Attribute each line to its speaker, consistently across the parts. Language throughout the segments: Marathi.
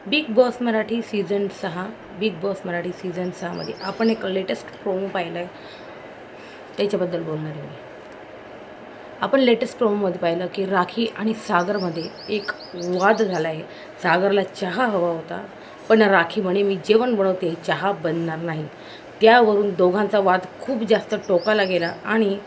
Speaker 1: Big Boss Marathi season 6 Bigg Boss Marathi season 6मध्ये आपण एक लेटेस्ट प्रोमो पाहिला आहे, त्याच्याबद्दल बोलणार आहे मी. आपण लेटेस्ट प्रोमोमध्ये पाहिलं की राखी आणि सागरमध्ये एक वाद झाला आहे. सागरला चहा हवा होता, पण राखी म्हणे मी जेवण बनवते, चहा बनणार नाही. त्यावरून दोघांचा वाद खूप जास्त टोकाला गेला आणि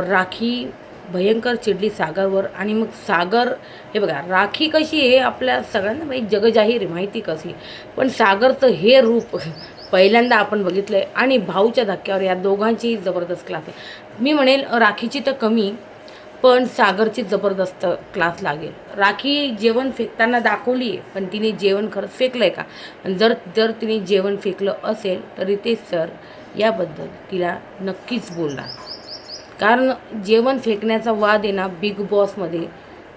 Speaker 1: राखी भयंकर चिडली सागरवर. आणि मग सागर, हे बघा राखी कशी आहे आपल्या सगळ्यांना माहिती, जगजाहीर आहे माहिती कशी, पण सागरचं हे रूप पहिल्यांदा आपण बघितलं आहे. आणि भाऊच्या धक्क्यावर या दोघांचीही जबरदस्त क्लास आहे. मी म्हणेल राखीची तर कमी, पण सागरची जबरदस्त क्लास लागेल. राखी जेवण फेकताना दाखवली आहे, पण तिने जेवण खरंच फेकलं आहे का? जर जर तिने जेवण फेकलं असेल तर रितेश सर याबद्दल तिला नक्कीच बोलणार. कारण जेवण फेकण्याचा वाद आहे ना बिग बॉसमध्ये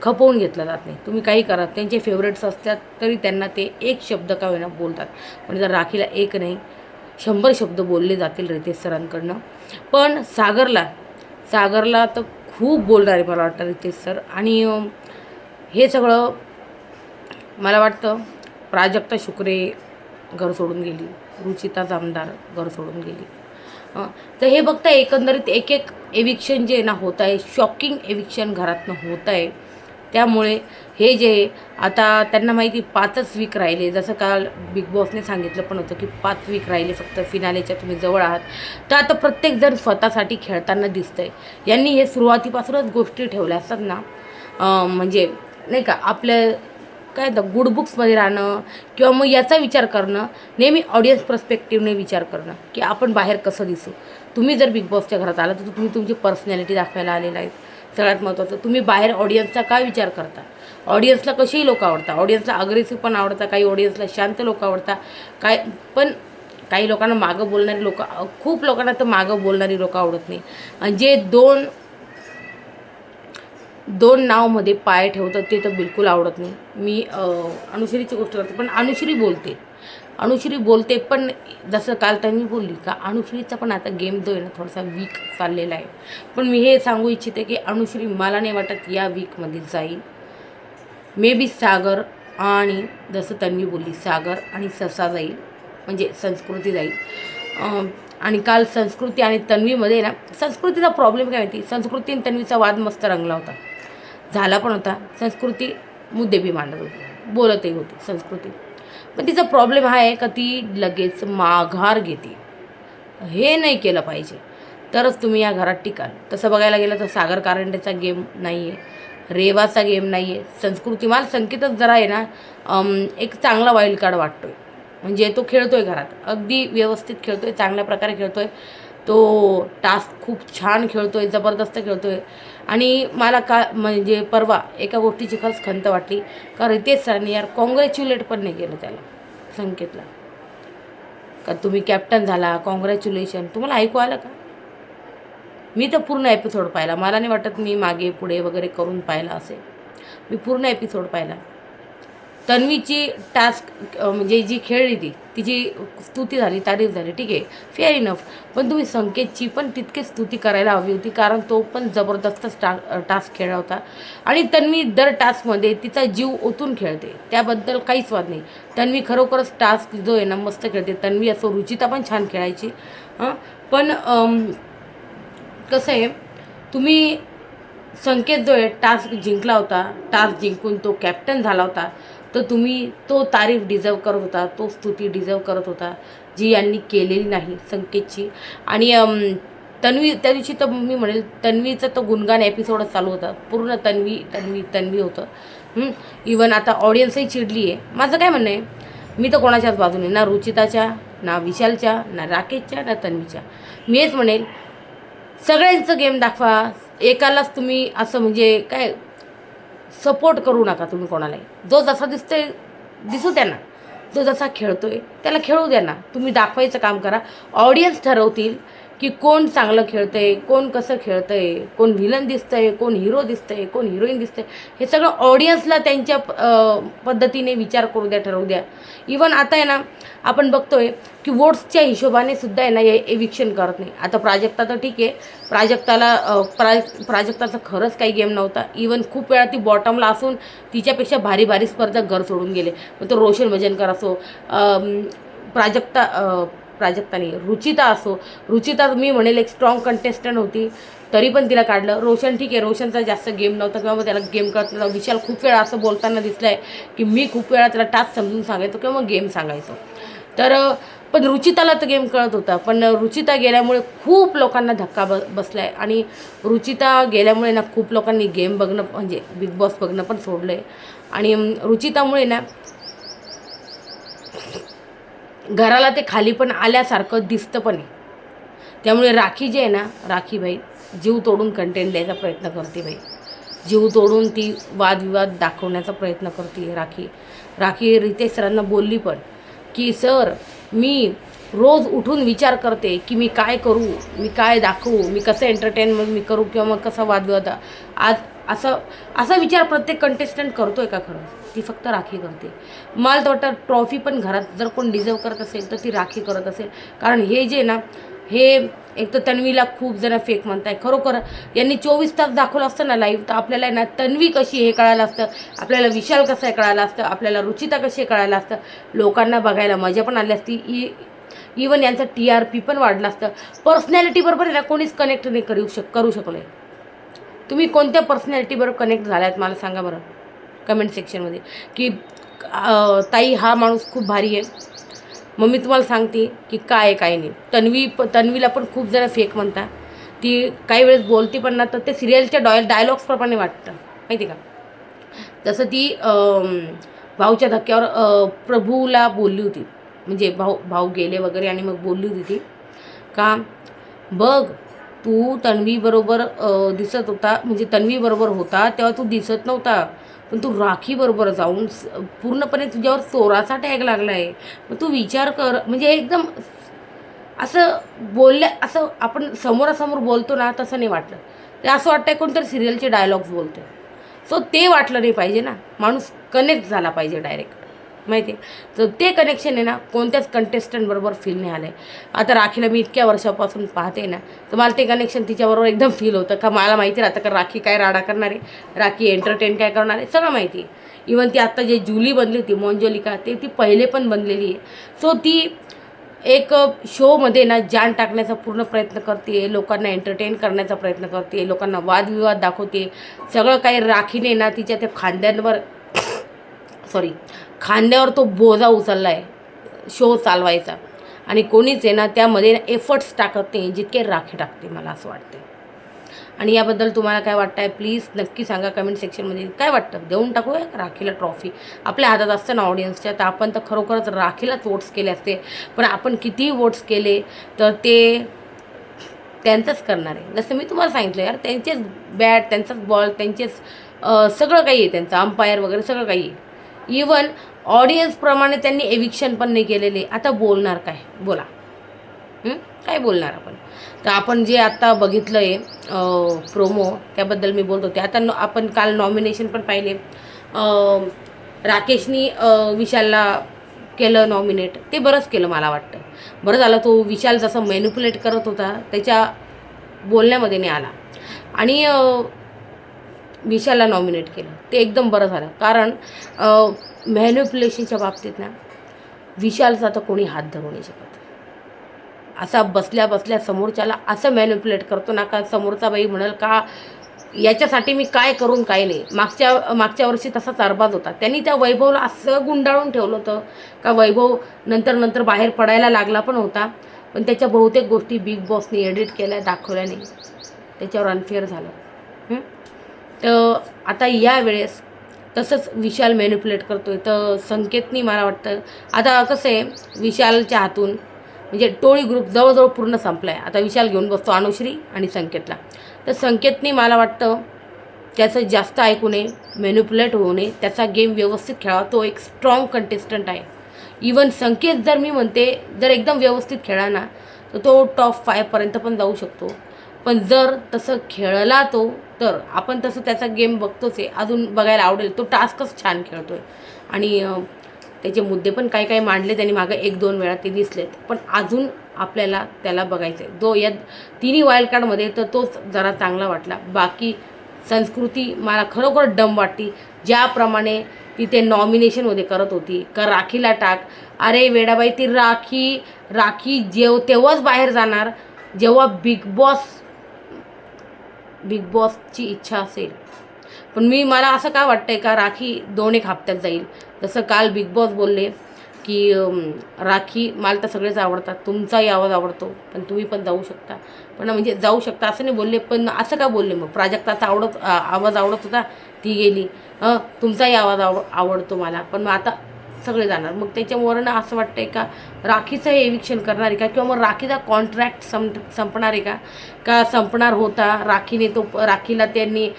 Speaker 1: खपवून घेतला जात नाही. तुम्ही काही करा, त्यांचे फेवरेट्स असतात तरी त्यांना ते एक शब्द का होईना बोलतात. पण जर राखीला एक नाही 100 शब्द बोलले जातील रितेश सरांकडनं. पण सागरला तर खूप बोलणार आहे मला वाटतं रितेश सर. आणि हे सगळं मला वाटतं प्राजक्ता शुक्रे घर सोडून गेली, रुचिता जामदार घर सोडून गेली. तर हे बघता एकंदरीत एक एक एविक्शन जे ना होत आहे, शॉकिंग एविक्शन घरातनं होत आहे. त्यामुळे हे जे आता त्यांना माहिती 5च वीक राहिले, जसं काल बिग बॉसने सांगितलं पण होतं की 5 वीक राहिले फक्त, फिनालेच्या तुम्ही जवळ आहात. तर आता प्रत्येकजण स्वतःसाठी खेळताना दिसतंय. यांनी हे सुरुवातीपासूनच गोष्टी ठेवल्या असतात ना, म्हणजे नाही का आपल्या काय तर गुड बुक्समध्ये राहणं, किंवा मग याचा विचार करणं, नेहमी ऑडियन्स पर्स्पेक्टिव्हने विचार करणं की आपण बाहेर कसं दिसू. तुम्ही जर बिग बॉसच्या घरात आला तर तुम्ही तुमची पर्सनॅलिटी दाखवायला आलेला आहे. सगळ्यात महत्त्वाचं, तुम्ही बाहेर ऑडियन्सचा काय विचार करता. ऑडियन्सला कशीही लोक आवडतात, ऑडियन्सला अग्रेसिव्ह पण आवडतात, काही ऑडियन्सला शांत लोक आवडतात, काय पण काही लोकांना मागं बोलणारी लोक, खूप लोकांना तर मागं बोलणारी लोक आवडत नाही. आणि जे दोन नावमध्ये पाय ठेवतात ते तर बिलकुल आवडत नाही. मी अनुश्रीची गोष्ट करते, पण अनुश्री बोलते पण जसं काल त्यांनी बोलली का अनुश्रीचा पण आता गेम जो आहे ना थोडासा वीक चाललेला आहे. पण मी हे सांगू इच्छिते की अनुश्री मला नाही वाटत या वीकमध्ये जाईल. मे बी सागर, आणि जसं तन्वी बोलली सागर आणि ससा जाईल, म्हणजे संस्कृती जाईल. आणि काल संस्कृती आणि तन्वीमध्ये ना, संस्कृतीचा प्रॉब्लेम काय माहिती, संस्कृती आणि तन्वीचा वाद मस्त रंगला होता, झाला पण होता. संस्कृती मुद्दे बी मांडत होती, बोलतही होती संस्कृती. पण तिचा प्रॉब्लेम हा आहे का ती लगेच माघार घेते. हे नाही केलं पाहिजे, तरच तुम्ही या घरात टिकाल. तसं बघायला गेलं तर सागर कारंडेचा गेम नाही आहे, रेवाचा गेम नाही आहे. संस्कृती मला संकेतच जरा आहे ना एक चांगला वाईल्ड कार्ड वाटतो आहे. म्हणजे तो खेळतो आहे घरात, अगदी व्यवस्थित खेळतो आहे, चांगल्या प्रकारे खेळतो आहे. तो टास्क खूप छान खेळतो आहे, जबरदस्त खेळतो आहे. आणि मला का म्हणजे परवा एका गोष्टीची खरंच खंत वाटली का रितेश सरांनी यार कॉंग्रॅच्युलेट पण नाही केलं त्याला, संकेतला, का तुम्ही कॅप्टन झाला, कॉंग्रॅच्युलेशन. तुम्हाला ऐकू आलं का? मी तर पूर्ण एपिसोड पाहिला, मला नाही वाटत मी मागे पुढे वगैरे करून पाहिला असेल. मी पूर्ण एपिसोड पाहिला. तन्वीची टास्क म्हणजे जी खेळली तिची स्तुती झाली, तारीफ झाली, ठीक आहे, फेअर इनफ. पण तुम्ही संकेतची पण तितकीच स्तुती करायला हवी होती, कारण तो पण जबरदस्त टास्क खेळला होता. आणि तन्वी दर टास्कमध्ये तिचा जीव ओतून खेळते, त्याबद्दल काहीच वाद नाही. तन्वी खरोखरच टास्क जो आहे ना मस्त खेळते. तन्वी असो, रुचिता पण छान खेळायची. पण कसं आहे, तुम्ही संकेत जो आहे टास्क जिंकला होता, टास्क जिंकून तो कॅप्टन झाला होता, तर तुम्ही तो तारीफ डिझर्व करत होता, तो स्तुती डिझर्व करत होता, जी यांनी केलेली नाही संकेतची. आणि तन्वी त्या दिवशी तर मी म्हणेल तन्वीचं तो गुणगान एपिसोडच चालू होता, पूर्ण तन्वी तन्वी तन्वी होतं. इवन आता ऑडियन्सही चिडली आहे. माझं काय म्हणणं आहे, मी तर कोणाच्याच बाजूने, ना रुचिताच्या, ना विशालच्या, ना राकेशच्या, ना तन्वीच्या. मी हेच म्हणेल सगळ्यांचं गेम दाखवा, एकालाच तुम्ही असं म्हणजे काय सपोर्ट करू नका तुम्ही कोणालाही. जो जसा दिसतोय दिसू द्या ना, जो जसा खेळतोय त्याला खेळू द्या ना. तुम्ही दाखवायचं काम करा. ऑडियन्स ठरवतील की कोण चांगलं खेळतंय, कोण कसं खेळतंय, कोण व्हिलन दिसतंय, कोण हिरो दिसतंय, कोण हिरोईन दिसतंय, हे सगळं ऑडियन्सला त्यांच्या पद्धतीने विचार करू द्या, ठरवू द्या. इवन आता आहे ना आपण बघतोय की वोट्सच्या हिशोबाने सुद्धा आहे ना हे एविक्शन करत नाही. आता प्राजक्ता तर ठीक आहे, प्राजक्ताचा खरंच काही गेम नव्हता. इवन खूप वेळा ती बॉटमला असून तिच्यापेक्षा भारी भारी स्पर्धक घर सोडून गेले. मग तो रोशन भजनकर असो, प्राजक्ता नाही, रुचिता असो. रुचिता मी म्हणेल एक स्ट्रॉंग कंटेस्टंट होती, तरी पण तिला काढलं. रोशन ठीक आहे, रोशनचा जास्त गेम नव्हता किंवा मग त्याला गेम कळत नव्हता. विशाल खूप वेळा असं बोलताना दिसलं आहे की मी खूप वेळा त्याला टास्क समजून सांगायचो किंवा मग गेम सांगायचो. तर पण रुचिताला तर गेम कळत होता. पण रुचिता गेल्यामुळे खूप लोकांना धक्का बसला आहे. आणि रुचिता गेल्यामुळे ना खूप लोकांनी गेम बघणं म्हणजे बिग बॉस बघणं पण सोडलं आहे. आणि रुचितामुळे ना घराला ते खाली पण आल्यासारखं दिसतं पण आहे. त्यामुळे राखी जे आहे ना, राखी बाई जीव तोडून कंटेंट द्यायचा प्रयत्न करते बाई. जीव तोडून ती वादविवाद दाखवण्याचा प्रयत्न करते राखी रितेश सरांना बोलली पण की सर मी रोज उठून विचार करते की मी काय करू, मी काय दाखवू, मी कसं एंटरटेनमेंट मी करू किंवा मग कसा वादविवाद. आज असा विचार प्रत्येक कंटेस्टंट करतोय का खरं? ती फक्त राखी करते. मला तर वाटतं ट्रॉफी पण घरात जर कोण डिझर्व करत असेल तर ती राखी करत असेल. कारण हे जे ना हे एक तर तन्वीला खूप जण फेक म्हणताय. खरोखर यांनी 24 तास दाखवलं असतं ना लाईव्ह, तर आपल्याला ना तन्वी कशी हे कळायला असतं, आपल्याला विशाल कसं आहे कळायला असतं, आपल्याला रुचिता कशी कळायला असतं, लोकांना बघायला मजा पण आली असती. इवन यांचं TRP पण वाढलं असतं. पर्सनॅलिटीबरोबर आहे ना कोणीच कनेक्ट नाही करू शकलो आहे. तुम्ही कोणत्या पर्सनॅलिटीबरोबर कनेक्ट झालात मला सांगा बरं कमेंट सेक्शनमध्ये की ताई हा माणूस खूप भारी आहे. मग मी तुम्हाला सांगते की काय आहे काय नाही. तन्वीला पण खूप जण फेक म्हणतात. ती काही वेळेस बोलते पण ना तर ते सिरियलच्या डायलॉग्सप्रमाणे वाटतं माहिती का. जसं ती भाऊच्या धक्क्यावर प्रभूला बोलली होती, म्हणजे भाऊ गेले वगैरे आणि मग बोलली होती ती का बघ तू तन्वीबरोबर दिसत होता, म्हणजे तन्वीबरोबर होता तेव्हा तू दिसत नव्हता, पण तू राखीबरोबर जाऊन पूर्णपणे तुझ्यावर चोराचा टॅग लागला आहे. मग तू विचार कर. म्हणजे एकदम असं असं आपण समोरासमोर बोलतो ना तसं नाही वाटलं. ते असं वाटतंय कोणतरी सिरियलचे डायलॉग्स बोलतोय. सो ते वाटलं नाही पाहिजे ना, माणूस कनेक्ट झाला पाहिजे डायरेक्ट माहिती आहे. तर ते कनेक्शन आहे ना कोणत्याच कंटेस्टंटबरोबर फील नाही आलं आहे. आता राखीला मी इतक्या वर्षापासून पाहते ना, तर मला ते कनेक्शन तिच्याबरोबर एकदम फील होतं का मला माहिती राहतं का राखी काय राडा करणार आहे, राखी एंटरटेन काय करणार आहे, सगळं माहिती आहे. इवन ती आत्ता जे जुली बनली होती मोंजोलिका, ते ती पहिले पण बनलेली आहे. सो ती एक शोमध्ये ना जान टाकण्याचा पूर्ण प्रयत्न करते, लोकांना एंटरटेन करण्याचा प्रयत्न करते, लोकांना वादविवाद दाखवते. सगळं काही राखीने ना तिच्या त्या खांद्यावर तो बोजा उचलला आहे शो चालवायचा. आणि कोणीच आहे ना त्यामध्ये एफर्ट्स टाकत नाही जितके राखी टाकते मला असं वाटतं. आणि याबद्दल तुम्हाला काय वाटतं आहे प्लीज नक्की सांगा कमेंट सेक्शनमध्ये. काय वाटतं, देऊन टाकूया राखीला ट्रॉफी? आपल्या हातात असतं ना ऑडियन्सच्या, तर आपण तर खरोखरच राखीलाच वोट्स केले असते. पण आपण कितीही वोट्स केले तर ते त्यांचंच करणार आहे. जसं मी तुम्हाला सांगितलं यार, त्यांचेच बॅट, त्यांचाच बॉल, त्यांचेच सगळं काही आहे, त्यांचं अंपायर वगैरे सगळं काही आहे. इवन ऑडियन्सप्रमाणे त्यांनी एविक्शन पण नाही केलेले. आता बोलणार काय, बोला काय बोलणार आपण? तर आपण जे आत्ता बघितलं आहे प्रोमो, त्याबद्दल मी बोलत होते. आता आपण काल नॉमिनेशन पण पाहिले. राकेशनी विशालला केलं नॉमिनेट, ते बरंच केलं मला वाटतं. बरं झालं तो विशाल जसं मॅनिप्युलेट करत होता त्याच्या बोलण्यामध्ये नाही आला आणि विशालला नॉमिनेट केलं, ते एकदम बरं झालं. कारण मॅनिप्युलेशनच्या बाबतीत ना विशालचा तर कोणी हात धरू नाही शकत. असा बसल्या समोरच्याला असं मॅनिप्युलेट करतो ना का समोरचा बाई म्हणाल का याच्यासाठी मी काय करून काय नाही. मागच्या वर्षी तसाच अरबाज होता. त्यांनी त्या वैभवला असं गुंडाळून ठेवलं होतं का वैभव नंतर बाहेर पडायला लागला पण होता. पण त्याच्या बहुतेक गोष्टी बिग बॉसने एडिट केल्या, दाखवल्या नाही, त्याच्यावर अनफेअर झालं. तर आता यावेळेस तसंच विशाल मॅनिप्युलेट करतोय. तर संकेतनी मला वाटतं आता कसं आहे विशालच्या हातून म्हणजे टोळी ग्रुप जवळजवळ पूर्ण संपला आहे. आता विशाल घेऊन बसतो अनुश्री आणि संकेतला. तर संकेतनी मला वाटतं त्याचं जास्त ऐकू नये, मॅनिप्युलेट होऊ नये, त्याचा गेम व्यवस्थित खेळावा. तो एक स्ट्रॉंग कंटेस्टंट आहे. इवन संकेत जर मी म्हणते जर एकदम व्यवस्थित खेळा ना तर तो टॉप 5पर्यंत पण जाऊ शकतो. पण जर तसं खेळला तो, तर आपण तसं त्याचा गेम बघतोच आहे, अजून बघायला आवडेल. तो टास्कच छान खेळतो आहे आणि त्याचे मुद्दे पण काही काही मांडले त्यांनी मागं 1-2 वेळा ते दिसलेत. पण अजून आपल्याला त्याला बघायचं आहे. जो या तिन्ही वाईल्ड कार्डमध्ये तर तोच जरा चांगला वाटला. बाकी संस्कृती मला खरोखर डम वाटली. ज्याप्रमाणे ती ते नॉमिनेशनमध्ये करत होती का राखीला टाक. अरे वेडाबाई, ती राखी तेव्हाच बाहेर जाणार जेव्हा बिग बॉसची इच्छा असेल. पण मला असं का वाटतंय का राखी 2-1 हप्त्यात जाईल. जसं काल बिग बॉस बोलले की राखी, मला तर सगळेच आवडतात, तुमचाही आवाज आवडतो, पण तुम्ही पण जाऊ शकता. पण म्हणजे जाऊ शकता असं नाही बोलले, पण असं का बोलले मग? प्राजक्ताचा आवाज आवडत होता, ती गेली. तुमचाही आवाज आवडतो मला, पण मग आता सगळे जाणार. मग त्याच्यावरनं असं वाटतंय का राखीचं हे एविक्शन करणार आहे का, किंवा मग राखीचा कॉन्ट्रॅक्ट संपणार आहे का संपणार होता. राखीला त्यांनी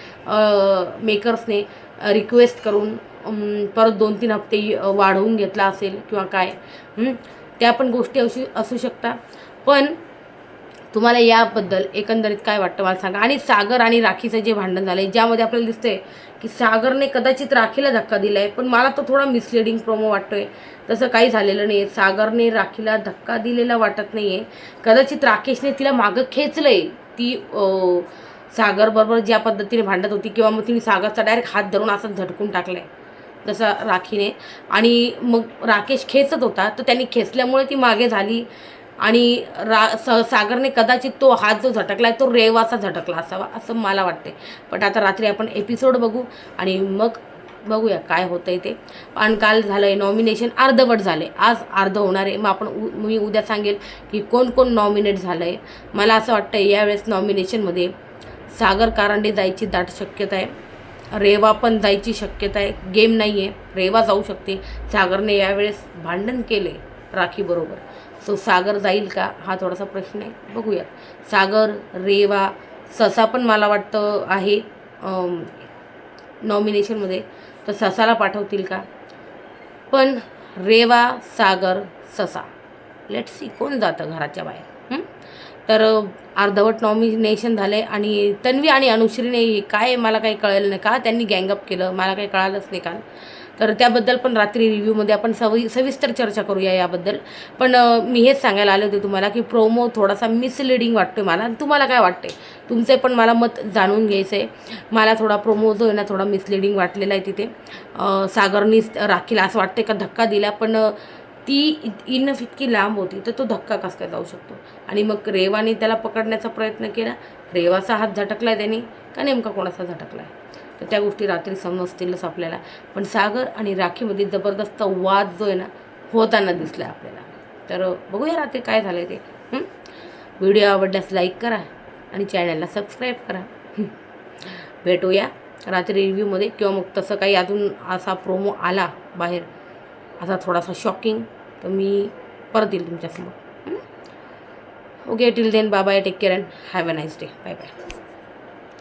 Speaker 1: मेकर्सने रिक्वेस्ट करून परत 2-3 हप्ते वाढवून घेतला असेल किंवा काय. त्या पण गोष्टी असू शकतात. पण तुम्हाला याबद्दल एकंदरीत काय वाटतं मला सांगा. आणि सागर आणि राखीचं जे भांडण झालं आहे, ज्यामध्ये आपल्याला दिसतंय की सागरने कदाचित राखीला धक्का दिला आहे, पण मला तो थोडा मिसलिडिंग प्रोमो वाटतो आहे. तसं काही झालेलं नाही आहे. सागरने राखीला धक्का दिलेला वाटत नाही आहे. कदाचित राकेशने तिला मागं खेचलं आहे. ती सागरबरोबर ज्या पद्धतीने भांडत होती, किंवा मग तिने सागरचा डायरेक्ट हात धरून असं झटकून टाकला आहे जसा राखीने. आणि मग राकेश खेचत होता, तर त्यांनी खेचल्यामुळे ती मागे झाली. आणि सागरने कदाचित तो हात जो झटकला आहे तो रेवाचा झटकला असावा असं मला वाटते. पण आता रात्री आपण एपिसोड बघू आणि मग बघूया काय होतं आहे ते. आणि काल झालं आहे नॉमिनेशन, अर्धवट झाले, आज अर्ध होणार आहे. मग मी उद्या सांगेल की कोण कोण नॉमिनेट झालं आहे. मला असं वाटतं यावेळेस नॉमिनेशनमध्ये सागर कारंडे जायची दाट शक्यता आहे. रेवा पण जायची शक्यता आहे. गेम नाही आहे, रेवा जाऊ शकते. सागरने यावेळेस भांडण केले राखीबरोबर, सो सागर जाईल का हा थोडासा प्रश्न आहे. बघूया. सागर, रेवा, ससा पण मला वाटतं आहे नॉमिनेशनमध्ये, तर ससाला पाठवतील का. पण रेवा, सागर, ससा, लेट्स सी कोण जातं घराच्या बाहेर. तर अर्धवट नॉमिनेशन झालं आहे. आणि तन्वी आणि अनुश्रीने काय मला काही कळलं नाही का त्यांनी गँगअप केलं, मला काही कळालंच नाही काल. तर त्याबद्दल पण रात्री रिव्ह्यूमध्ये आपण सविस्तर चर्चा करूया याबद्दल. पण मी हेच सांगायला आले होते तुम्हाला की प्रोमो थोडासा मिसलिडिंग वाटतोय मला. आणि तुम्हाला काय वाटते, तुमचे पण मला मत जाणून घ्यायचं आहे. मला थोडा प्रोमो जो आहे ना थोडा मिसलिडिंग वाटलेला आहे तिथे. सागरनी राखीला असं वाटते का धक्का दिला, पण ती इनफ इतकी लांब होती तर तो धक्का कसा काय जाऊ शकतो. आणि मग रेवाने त्याला पकडण्याचा प्रयत्न केला, रेवाचा हात झटकला आहे त्याने का नेमका कोणाचा झटकला आहे, तर त्या गोष्टी रात्री समजतीलच आपल्याला. पण सागर आणि राखीमध्ये जबरदस्त वाद जो आहे ना होताना दिसला आपल्याला. तर बघूया रात्री काय झालं आहे ते. व्हिडिओ आवडल्यास लाईक करा आणि चॅनलला सबस्क्राईब करा. भेटूया रात्री रिव्ह्यूमध्ये, किंवा मग तसं काही अजून असा प्रोमो आला बाहेर असा थोडासा शॉकिंग, तर मी परत येईल तुमच्यासमोर. Okay, till then bye bye, take care and have a nice day. Bye bye.